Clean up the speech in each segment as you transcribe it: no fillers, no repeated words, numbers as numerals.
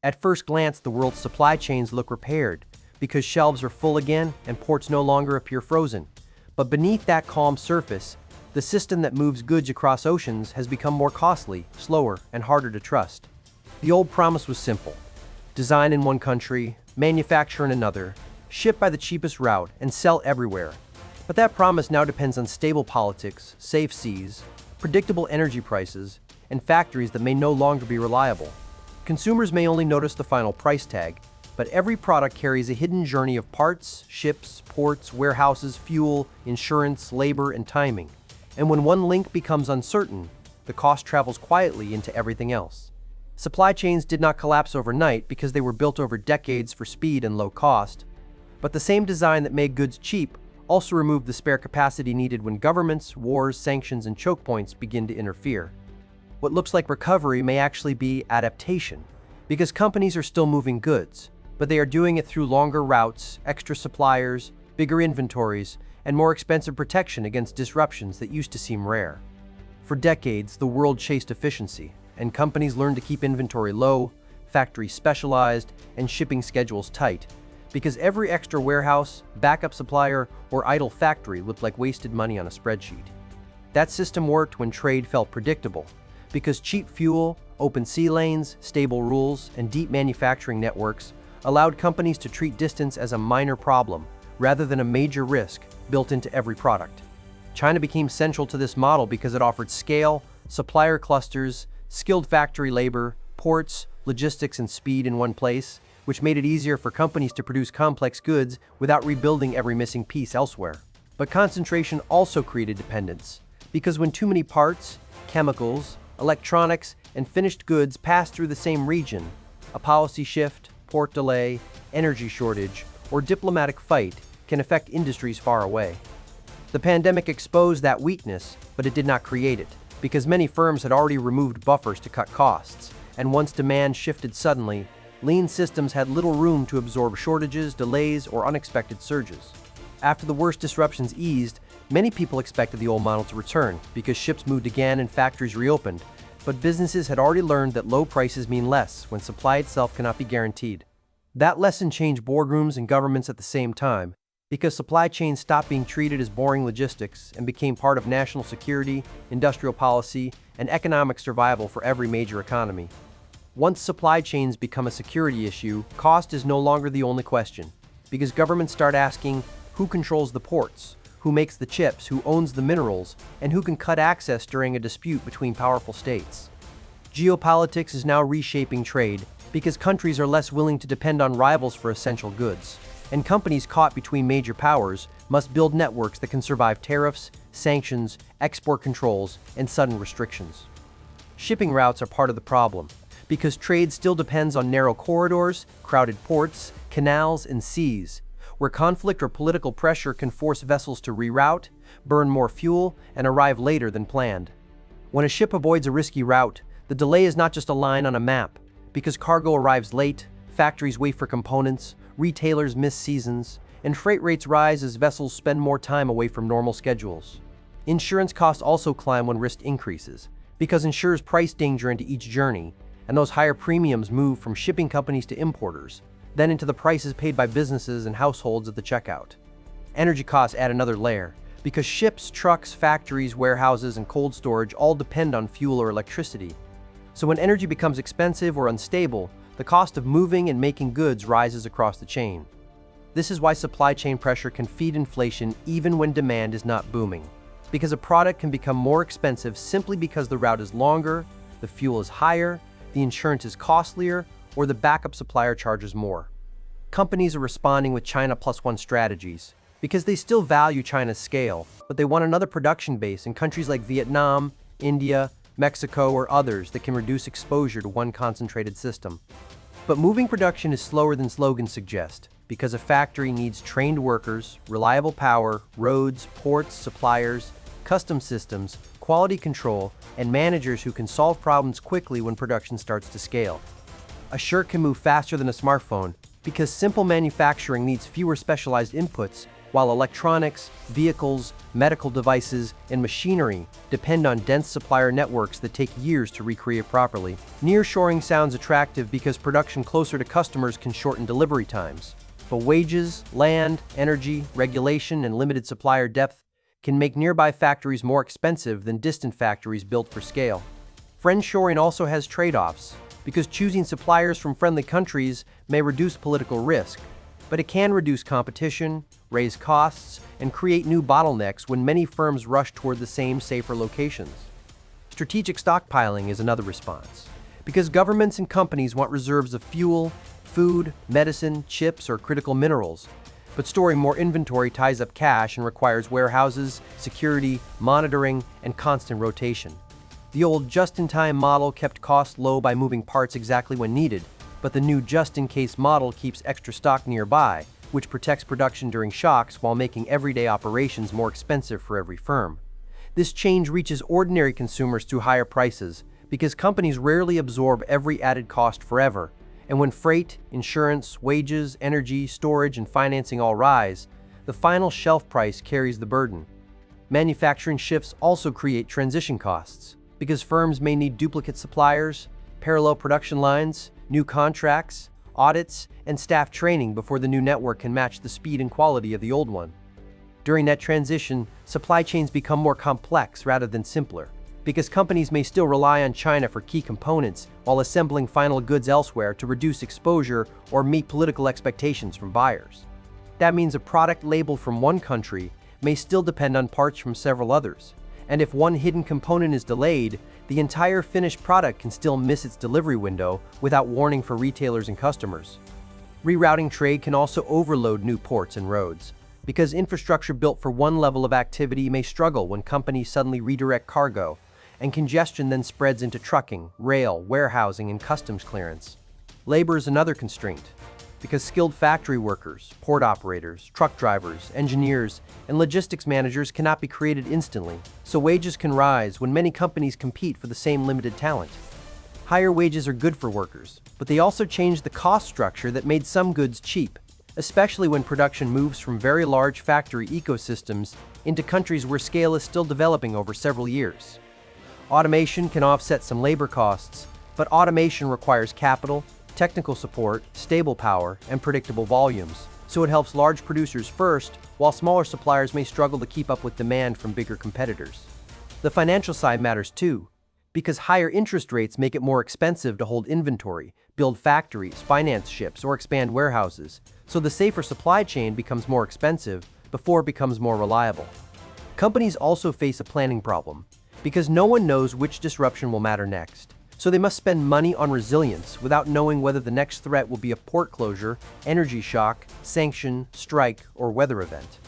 At first glance, the world's supply chains look repaired because shelves are full again and ports no longer appear frozen. But beneath that calm surface, the system that moves goods across oceans has become more costly, slower, and harder to trust. The old promise was simple: design in one country, manufacture in another, ship by the cheapest route, and sell everywhere. But that promise now depends on stable politics, safe seas, predictable energy prices, and factories that may no longer be reliable. Consumers may only notice the final price tag, but every product carries a hidden journey of parts, ships, ports, warehouses, fuel, insurance, labor, and timing. And when one link becomes uncertain, the cost travels quietly into everything else. Supply chains did not collapse overnight because they were built over decades for speed and low cost. But the same design that made goods cheap also removed the spare capacity needed when governments, wars, sanctions, and choke points begin to interfere. What looks like recovery may actually be adaptation, because companies are still moving goods, but they are doing it through longer routes, extra suppliers, bigger inventories, and more expensive protection against disruptions that used to seem rare. For decades, the world chased efficiency, and companies learned to keep inventory low, factories specialized, and shipping schedules tight, because every extra warehouse, backup supplier, or idle factory looked like wasted money on a spreadsheet. That system worked when trade felt predictable, because cheap fuel, open sea lanes, stable rules, and deep manufacturing networks allowed companies to treat distance as a minor problem rather than a major risk built into every product. China became central to this model because it offered scale, supplier clusters, skilled factory labor, ports, logistics, and speed in one place, which made it easier for companies to produce complex goods without rebuilding every missing piece elsewhere. But concentration also created dependence, because when too many parts, chemicals, electronics, and finished goods pass through the same region, a policy shift, port delay, energy shortage, or diplomatic fight can affect industries far away. The pandemic exposed that weakness, but it did not create it, because many firms had already removed buffers to cut costs, and once demand shifted suddenly, lean systems had little room to absorb shortages, delays, or unexpected surges. After the worst disruptions eased, many people expected the old model to return because ships moved again and factories reopened, but businesses had already learned that low prices mean less when supply itself cannot be guaranteed. That lesson changed boardrooms and governments at the same time, because supply chains stopped being treated as boring logistics and became part of national security, industrial policy, and economic survival for every major economy. Once supply chains become a security issue, cost is no longer the only question, because governments start asking who controls the ports, who makes the chips, who owns the minerals, and who can cut access during a dispute between powerful states. Geopolitics is now reshaping trade because countries are less willing to depend on rivals for essential goods, and companies caught between major powers must build networks that can survive tariffs, sanctions, export controls, and sudden restrictions. Shipping routes are part of the problem, because trade still depends on narrow corridors, crowded ports, canals, and seas, where conflict or political pressure can force vessels to reroute, burn more fuel, and arrive later than planned. When a ship avoids a risky route, the delay is not just a line on a map, because cargo arrives late, factories wait for components, retailers miss seasons, and freight rates rise as vessels spend more time away from normal schedules. Insurance costs also climb when risk increases, because insurers price danger into each journey, and those higher premiums move from shipping companies to importers, then into the prices paid by businesses and households at the checkout. Energy costs add another layer, because ships, trucks, factories, warehouses, and cold storage all depend on fuel or electricity. So when energy becomes expensive or unstable, the cost of moving and making goods rises across the chain. This is why supply chain pressure can feed inflation even when demand is not booming, because a product can become more expensive simply because the route is longer, the fuel is higher, the insurance is costlier, or the backup supplier charges more. Companies are responding with China Plus One strategies, because they still value China's scale, but they want another production base in countries like Vietnam, India, Mexico, or others that can reduce exposure to one concentrated system. But moving production is slower than slogans suggest, because a factory needs trained workers, reliable power, roads, ports, suppliers, custom systems, quality control, and managers who can solve problems quickly when production starts to scale. A shirt can move faster than a smartphone because simple manufacturing needs fewer specialized inputs, while electronics, vehicles, medical devices, and machinery depend on dense supplier networks that take years to recreate properly. Nearshoring sounds attractive because production closer to customers can shorten delivery times. But wages, land, energy, regulation, and limited supplier depth can make nearby factories more expensive than distant factories built for scale. Friendshoring also has trade-offs, because choosing suppliers from friendly countries may reduce political risk, but it can reduce competition, raise costs, and create new bottlenecks when many firms rush toward the same safer locations. Strategic stockpiling is another response, because governments and companies want reserves of fuel, food, medicine, chips, or critical minerals, but storing more inventory ties up cash and requires warehouses, security, monitoring, and constant rotation. The old just-in-time model kept costs low by moving parts exactly when needed, but the new just-in-case model keeps extra stock nearby, which protects production during shocks while making everyday operations more expensive for every firm. This change reaches ordinary consumers through higher prices, because companies rarely absorb every added cost forever, and when freight, insurance, wages, energy, storage, and financing all rise, the final shelf price carries the burden. Manufacturing shifts also create transition costs, because firms may need duplicate suppliers, parallel production lines, new contracts, audits, and staff training before the new network can match the speed and quality of the old one. During that transition, supply chains become more complex rather than simpler, because companies may still rely on China for key components while assembling final goods elsewhere to reduce exposure or meet political expectations from buyers. That means a product labeled from one country may still depend on parts from several others, and if one hidden component is delayed, the entire finished product can still miss its delivery window without warning for retailers and customers. Rerouting trade can also overload new ports and roads, because infrastructure built for one level of activity may struggle when companies suddenly redirect cargo, and congestion then spreads into trucking, rail, warehousing, and customs clearance. Labor is another constraint, because skilled factory workers, port operators, truck drivers, engineers, and logistics managers cannot be created instantly, so wages can rise when many companies compete for the same limited talent. Higher wages are good for workers, but they also change the cost structure that made some goods cheap, especially when production moves from very large factory ecosystems into countries where scale is still developing over several years. Automation can offset some labor costs, but automation requires capital, technical support, stable power, and predictable volumes, so it helps large producers first, while smaller suppliers may struggle to keep up with demand from bigger competitors. The financial side matters too, because higher interest rates make it more expensive to hold inventory, build factories, finance ships, or expand warehouses, so the safer supply chain becomes more expensive before it becomes more reliable. Companies also face a planning problem, because no one knows which disruption will matter next. So they must spend money on resilience without knowing whether the next threat will be a port closure, energy shock, sanction, strike, or weather event.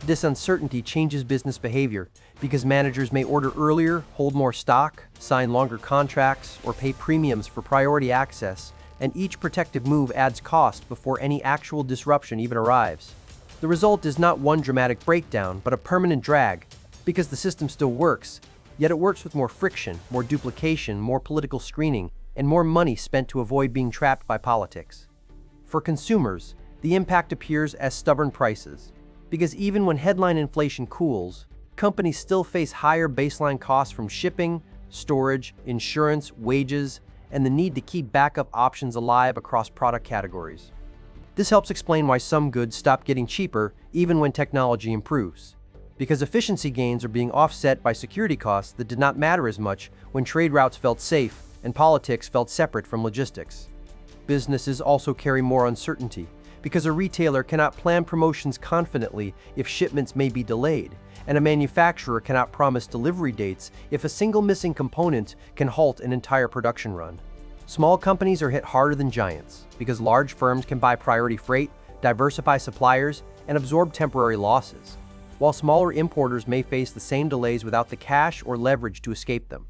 This uncertainty changes business behavior because managers may order earlier, hold more stock, sign longer contracts, or pay premiums for priority access, and each protective move adds cost before any actual disruption even arrives. The result is not one dramatic breakdown, but a permanent drag, because the system still works, yet it works with more friction, more duplication, more political screening, and more money spent to avoid being trapped by politics. For consumers, the impact appears as stubborn prices, because even when headline inflation cools, companies still face higher baseline costs from shipping, storage, insurance, wages, and the need to keep backup options alive across product categories. This helps explain why some goods stop getting cheaper even when technology improves, because efficiency gains are being offset by security costs that did not matter as much when trade routes felt safe and politics felt separate from logistics. Businesses also carry more uncertainty, because a retailer cannot plan promotions confidently if shipments may be delayed, and a manufacturer cannot promise delivery dates if a single missing component can halt an entire production run. Small companies are hit harder than giants, because large firms can buy priority freight, diversify suppliers, and absorb temporary losses, while smaller importers may face the same delays without the cash or leverage to escape them.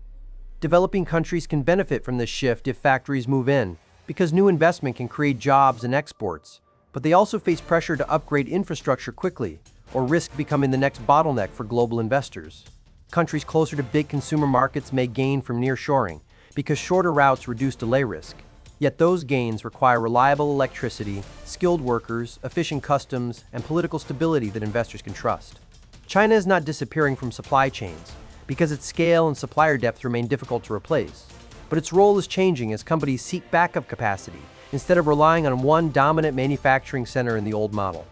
Developing countries can benefit from this shift if factories move in, because new investment can create jobs and exports, but they also face pressure to upgrade infrastructure quickly, or risk becoming the next bottleneck for global investors. Countries closer to big consumer markets may gain from nearshoring, because shorter routes reduce delay risk, Yet those gains require reliable electricity, skilled workers, efficient customs, and political stability that investors can trust. China is not disappearing from supply chains because its scale and supplier depth remain difficult to replace. But its role is changing as companies seek backup capacity instead of relying on one dominant manufacturing center in the old model.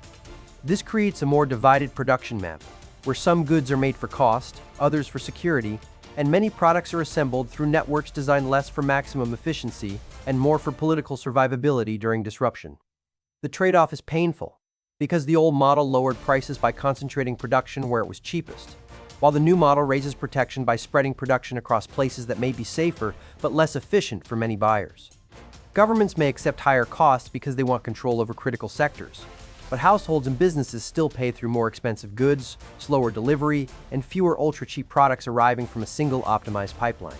This creates a more divided production map, where some goods are made for cost, others for security, and many products are assembled through networks designed less for maximum efficiency and more for political survivability during disruption. The trade-off is painful, because the old model lowered prices by concentrating production where it was cheapest, while the new model raises protection by spreading production across places that may be safer but less efficient for many buyers. Governments may accept higher costs because they want control over critical sectors, but households and businesses still pay through more expensive goods, slower delivery, and fewer ultra-cheap products arriving from a single optimized pipeline.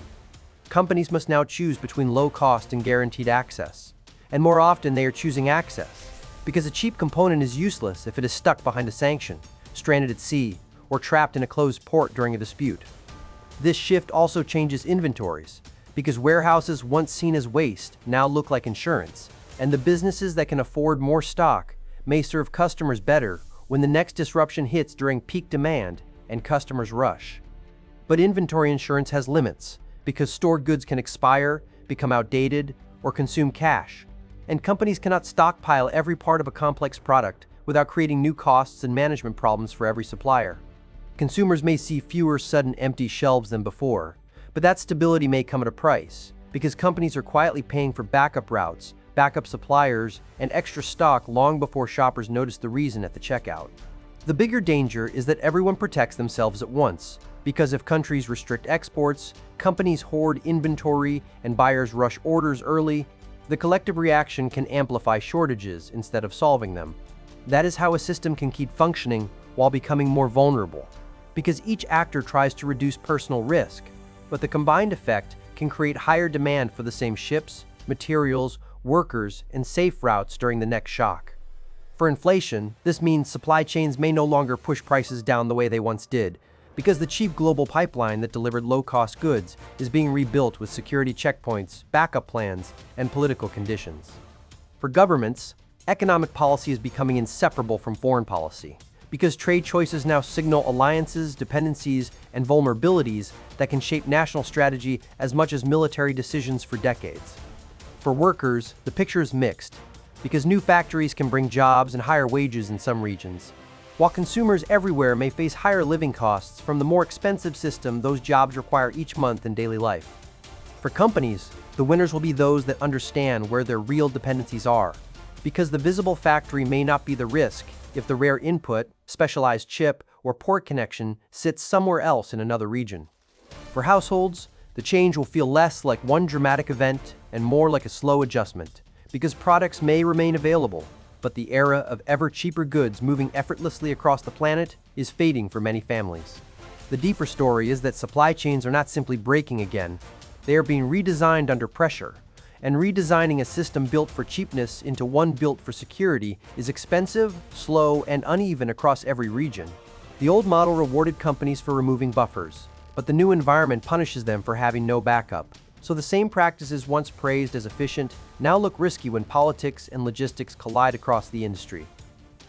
Companies must now choose between low cost and guaranteed access, and more often they are choosing access, because a cheap component is useless if it is stuck behind a sanction, stranded at sea, or trapped in a closed port during a dispute. This shift also changes inventories, because warehouses once seen as waste now look like insurance, and the businesses that can afford more stock may serve customers better when the next disruption hits during peak demand and customers rush. But inventory insurance has limits, because stored goods can expire, become outdated, or consume cash, and companies cannot stockpile every part of a complex product without creating new costs and management problems for every supplier. Consumers may see fewer sudden empty shelves than before, but that stability may come at a price, because companies are quietly paying for backup routes, backup suppliers, and extra stock long before shoppers notice the reason at the checkout. The bigger danger is that everyone protects themselves at once, because if countries restrict exports, companies hoard inventory, and buyers rush orders early, the collective reaction can amplify shortages instead of solving them. That is how a system can keep functioning while becoming more vulnerable, because each actor tries to reduce personal risk, but the combined effect can create higher demand for the same ships, materials, workers, and safe routes during the next shock. For inflation, this means supply chains may no longer push prices down the way they once did, because the cheap global pipeline that delivered low-cost goods is being rebuilt with security checkpoints, backup plans, and political conditions. For governments, economic policy is becoming inseparable from foreign policy, because trade choices now signal alliances, dependencies, and vulnerabilities that can shape national strategy as much as military decisions for decades. For workers, the picture is mixed, because new factories can bring jobs and higher wages in some regions, while consumers everywhere may face higher living costs from the more expensive system those jobs require each month in daily life. For companies, the winners will be those that understand where their real dependencies are, because the visible factory may not be the risk if the rare input, specialized chip, or port connection sits somewhere else in another region. For households, the change will feel less like one dramatic event and more like a slow adjustment, because products may remain available, but the era of ever cheaper goods moving effortlessly across the planet is fading for many families. The deeper story is that supply chains are not simply breaking again, they are being redesigned under pressure, and redesigning a system built for cheapness into one built for security is expensive, slow, and uneven across every region. The old model rewarded companies for removing buffers, but the new environment punishes them for having no backup. So the same practices once praised as efficient now look risky when politics and logistics collide across the industry.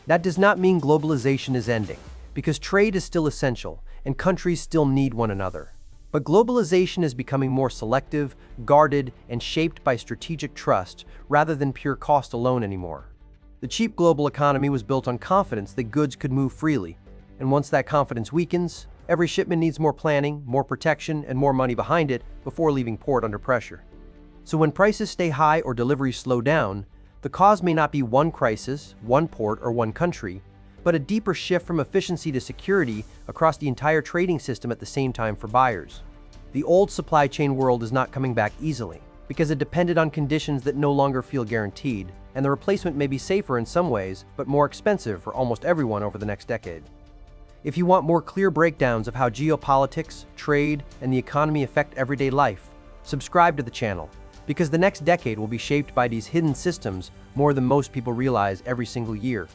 That does not mean globalization is ending, because trade is still essential and countries still need one another. But globalization is becoming more selective, guarded, and shaped by strategic trust rather than pure cost alone anymore. The cheap global economy was built on confidence that goods could move freely, and once that confidence weakens, every shipment needs more planning, more protection, and more money behind it before leaving port under pressure. So when prices stay high or deliveries slow down, the cause may not be one crisis, one port, or one country, but a deeper shift from efficiency to security across the entire trading system at the same time for buyers. The old supply chain world is not coming back easily, because it depended on conditions that no longer feel guaranteed, and the replacement may be safer in some ways, but more expensive for almost everyone over the next decade. If you want more clear breakdowns of how geopolitics, trade, and the economy affect everyday life, subscribe to the channel, because the next decade will be shaped by these hidden systems more than most people realize every single year.